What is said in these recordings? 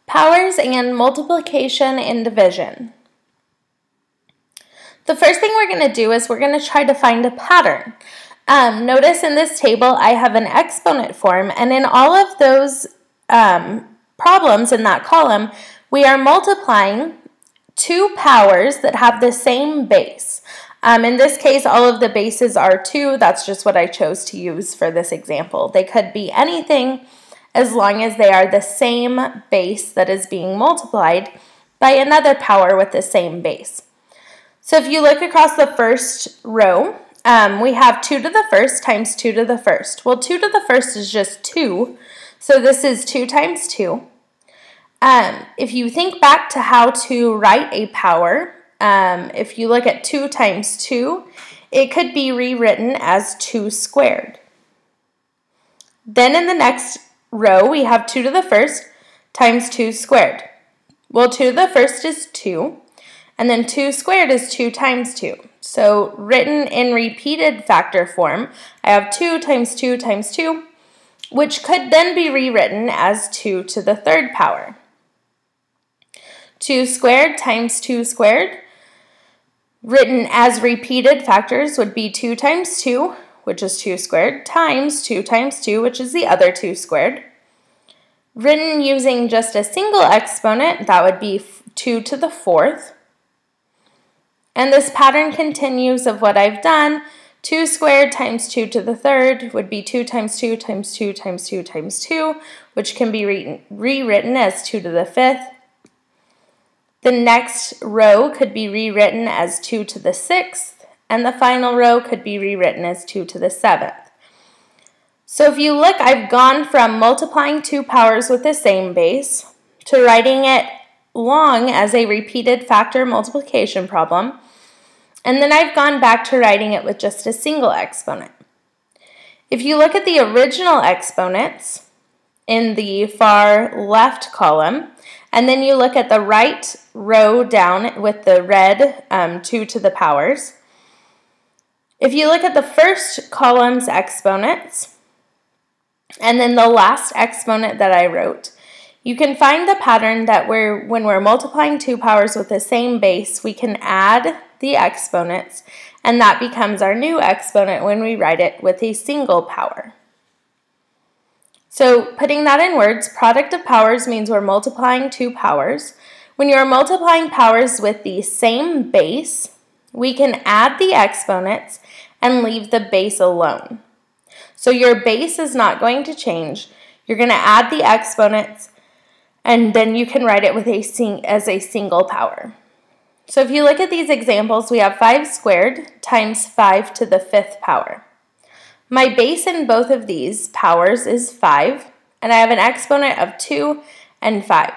Powers and multiplication and division. The first thing we're going to do is we're going to try to find a pattern. Notice in this table I have an exponent form, and in all of those problems in that column, we are multiplying two powers that have the same base. In this case, all of the bases are 2. That's just what I chose to use for this example. They could be anything as long as they are the same base that is being multiplied by another power with the same base. So if you look across the first row, we have 2 to the first times 2 to the first. Well, 2 to the first is just 2, so this is 2 times 2. If you think back to how to write a power, if you look at 2 times 2, it could be rewritten as 2 squared. Then in the next row, we have 2 to the first times 2 squared. Well, 2 to the first is 2, and then 2 squared is 2 times 2. So written in repeated factor form, I have 2 times 2 times 2, which could then be rewritten as 2 to the third power. 2 squared times 2 squared, written as repeated factors, would be 2 times 2, which is 2 squared, times 2, which is the other 2 squared. Written using just a single exponent, that would be 2 to the fourth. And this pattern continues of what I've done. 2 squared times 2 to the third would be 2 times 2 times 2 times 2 times 2, which can be rewritten as 2 to the fifth. The next row could be rewritten as 2 to the sixth, and the final row could be rewritten as 2 to the seventh. So if you look, I've gone from multiplying two powers with the same base to writing it long as a repeated factor multiplication problem, and then I've gone back to writing it with just a single exponent. If you look at the original exponents in the far left column, and then you look at the right row down with the red 2 to the powers, if you look at the first column's exponents, and then the last exponent that I wrote, you can find the pattern that when we're multiplying two powers with the same base, we can add the exponents, and that becomes our new exponent when we write it with a single power. So putting that in words, product of powers means we're multiplying two powers. When you're multiplying powers with the same base, we can add the exponents and leave the base alone. So your base is not going to change. You're going to add the exponents, and then you can write it with as a single power. So if you look at these examples, we have 5 squared times 5 to the fifth power. My base in both of these powers is 5, and I have an exponent of 2 and 5.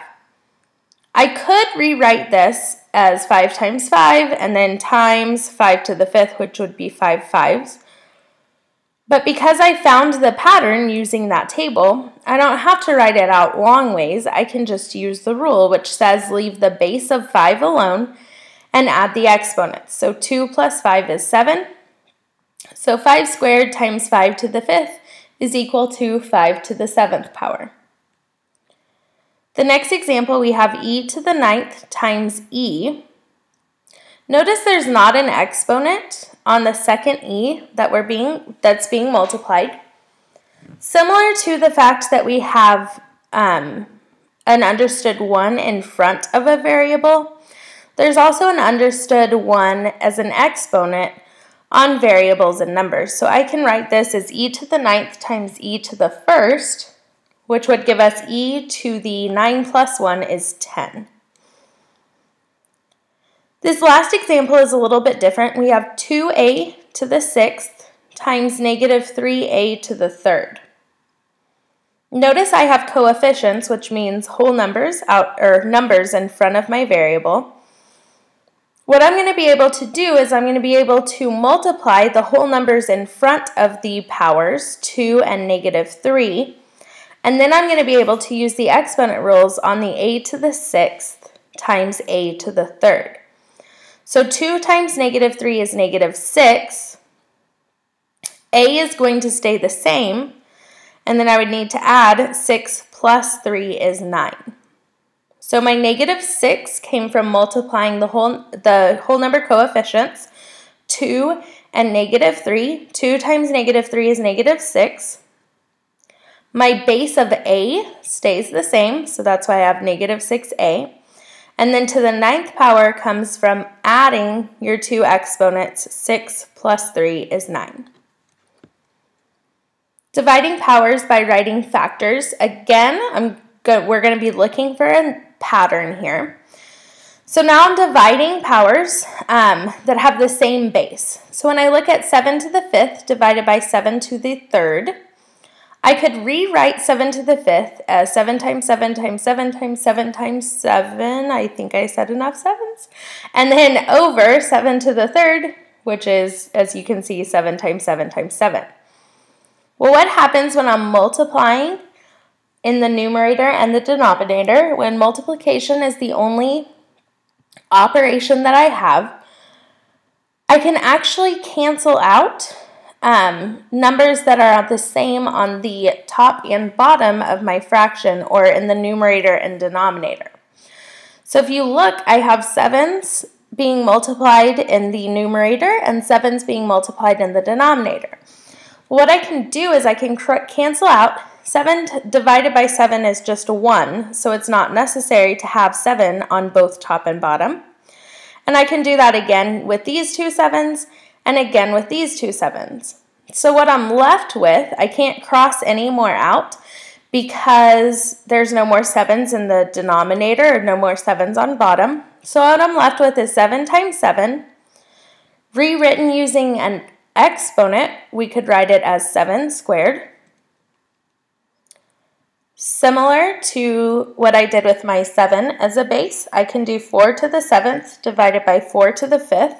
I could rewrite this as 5 times 5 and then times 5 to the fifth, which would be 5 fives. But because I found the pattern using that table, I don't have to write it out long ways. I can just use the rule, which says leave the base of 5 alone and add the exponents. So 2 plus 5 is 7. So 5 squared times 5 to the fifth is equal to 5 to the seventh power. The next example, we have e to the ninth times e. Notice there's not an exponent on the second e that's being multiplied. Similar to the fact that we have an understood 1 in front of a variable, there's also an understood 1 as an exponent on variables and numbers. So I can write this as e to the ninth times e to the first, which would give us e to the 9 plus 1 is 10. This last example is a little bit different. We have 2a to the sixth times negative 3a to the third. Notice I have coefficients, which means whole numbers numbers in front of my variable. What I'm going to be able to do is I'm going to be able to multiply the whole numbers in front of the powers, 2 and negative 3, and then I'm going to be able to use the exponent rules on the a to the sixth times a to the third. So 2 times negative 3 is negative 6. A is going to stay the same, and then I would need to add 6 plus 3 is 9. So my negative 6 came from multiplying the whole number coefficients, 2 and negative 3. 2 times negative 3 is negative 6. My base of a stays the same, so that's why I have negative 6a. And then to the 9th power comes from adding your two exponents. 6 plus 3 is 9. Dividing powers by writing factors. Again, we're going to be looking for a pattern here. So now I'm dividing powers that have the same base. So when I look at 7 to the 5th divided by 7 to the 3rd, I could rewrite 7 to the 5th as 7 times 7 times 7 times 7 times 7. I think I said enough sevens. And then over 7 to the 3rd, which is, as you can see, 7 times 7 times 7. Well, what happens when I'm multiplying in the numerator and the denominator? When multiplication is the only operation that I have, I can actually cancel out numbers that are the same on the top and bottom of my fraction, or in the numerator and denominator. So if you look, I have 7s being multiplied in the numerator and 7s being multiplied in the denominator. What I can do is I can cancel out. 7 divided by 7 is just 1, so it's not necessary to have 7 on both top and bottom. And I can do that again with these two 7s and again with these two 7s. So what I'm left with, I can't cross any more out because there's no more 7s in the denominator or no more 7s on bottom. So what I'm left with is 7 times 7. Rewritten using an exponent, we could write it as 7 squared. Similar to what I did with my 7 as a base, I can do 4 to the 7th divided by 4 to the 5th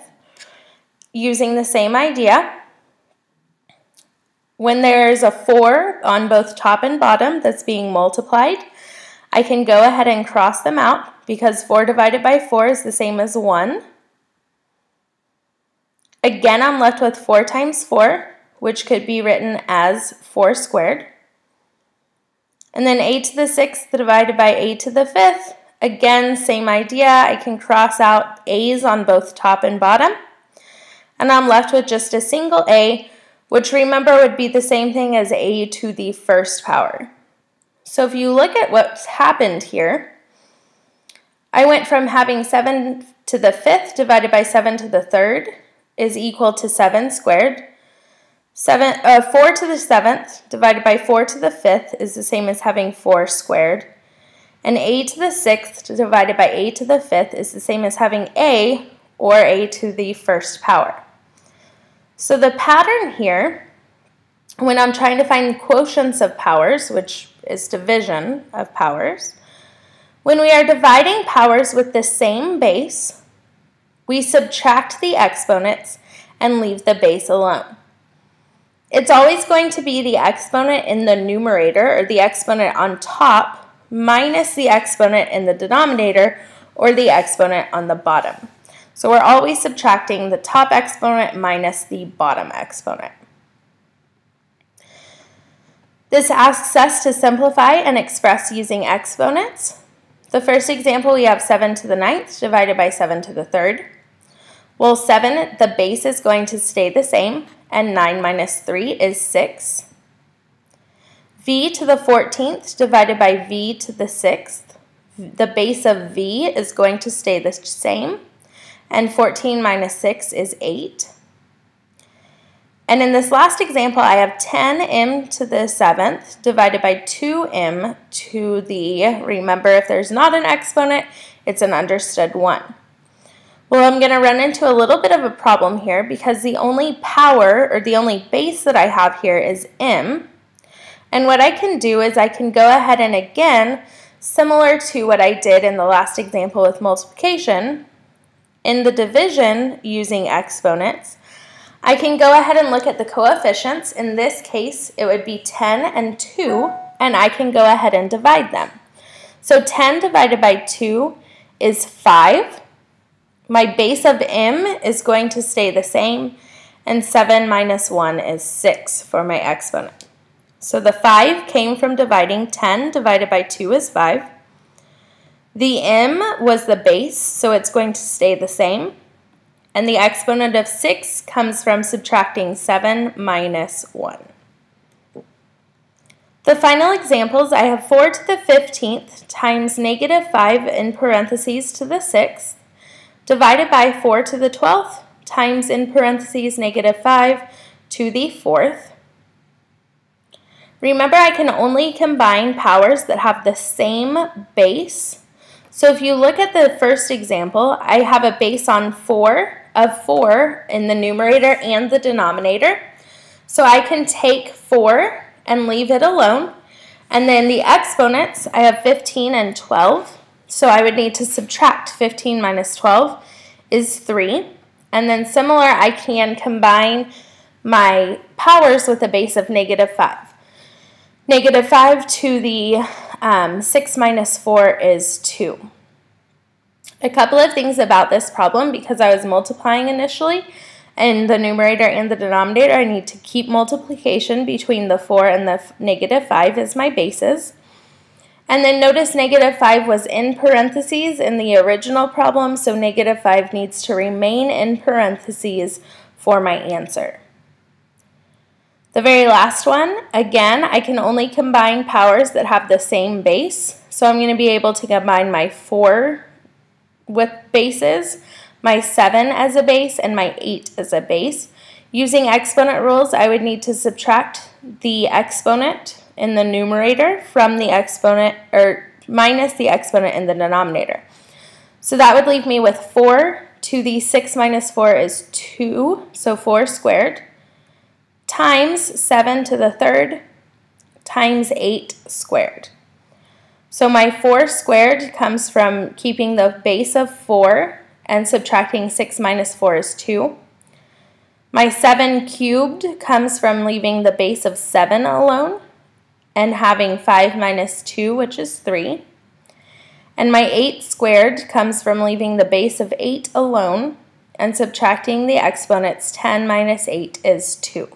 using the same idea. When there is a 4 on both top and bottom that's being multiplied, I can go ahead and cross them out because 4 divided by 4 is the same as 1. Again, I'm left with 4 times 4, which could be written as 4 squared. And then a to the 6th divided by a to the 5th. Again, same idea. I can cross out a's on both top and bottom. And I'm left with just a single a, which remember would be the same thing as a to the 1st power. So if you look at what's happened here, I went from having 7 to the 5th divided by 7 to the 3rd is equal to 7 squared. 4 to the 7th divided by 4 to the 5th is the same as having 4 squared. And a to the 6th divided by a to the 5th is the same as having a, or a to the 1st power. So the pattern here, when I'm trying to find quotients of powers, which is division of powers, when we are dividing powers with the same base, we subtract the exponents and leave the base alone. It's always going to be the exponent in the numerator, or the exponent on top, minus the exponent in the denominator, or the exponent on the bottom. So we're always subtracting the top exponent minus the bottom exponent. This asks us to simplify and express using exponents. The first example, we have 7 to the 9th divided by 7 to the 3rd. Well, 7, the base is going to stay the same, and 9 minus 3 is 6. V to the 14th divided by V to the 6th. The base of V is going to stay the same, and 14 minus 6 is 8. And in this last example, I have 10m to the 7th divided by 2m to the, remember, if there's not an exponent, it's an understood 1. Well, I'm going to run into a little bit of a problem here because the only power, or the only base that I have here is m. And what I can do is I can go ahead and, again, similar to what I did in the last example with multiplication, in the division using exponents, I can go ahead and look at the coefficients. In this case, it would be 10 and 2, and I can go ahead and divide them. So 10 divided by 2 is 5. My base of m is going to stay the same, and 7 minus 1 is 6 for my exponent. So the 5 came from dividing 10 divided by 2 is 5. The m was the base, so it's going to stay the same. And the exponent of 6 comes from subtracting 7 minus 1. The final examples, I have 4 to the 15th times negative 5 in parentheses to the 6th, divided by 4 to the 12th times in parentheses negative 5 to the 4th. Remember, I can only combine powers that have the same base. So if you look at the first example, I have a base on 4 of 4 in the numerator and the denominator. So I can take 4 and leave it alone. And then the exponents, I have 15 and 12. So I would need to subtract 15 minus 12 is 3. And then similar, I can combine my powers with a base of negative 5. Negative 5 to the 6 minus 4 is 2. A couple of things about this problem, because I was multiplying initially in the numerator and the denominator, I need to keep multiplication between the 4 and the negative 5 as my bases. And then notice negative 5 was in parentheses in the original problem, so negative 5 needs to remain in parentheses for my answer. The very last one, again, I can only combine powers that have the same base. So I'm going to be able to combine my 4 with bases, my 7 as a base, and my 8 as a base. Using exponent rules, I would need to subtract the exponent in the numerator from the exponent, or minus the exponent in the denominator. So that would leave me with 4 to the 6 minus 4 is 2, so 4 squared, times 7 to the 3rd times 8 squared. So my 4 squared comes from keeping the base of 4 and subtracting 6 minus 4 is 2. My 7 cubed comes from leaving the base of 7 alone and having 5 minus 2, which is 3. And my 8 squared comes from leaving the base of 8 alone and subtracting the exponents. 10 minus 8 is 2.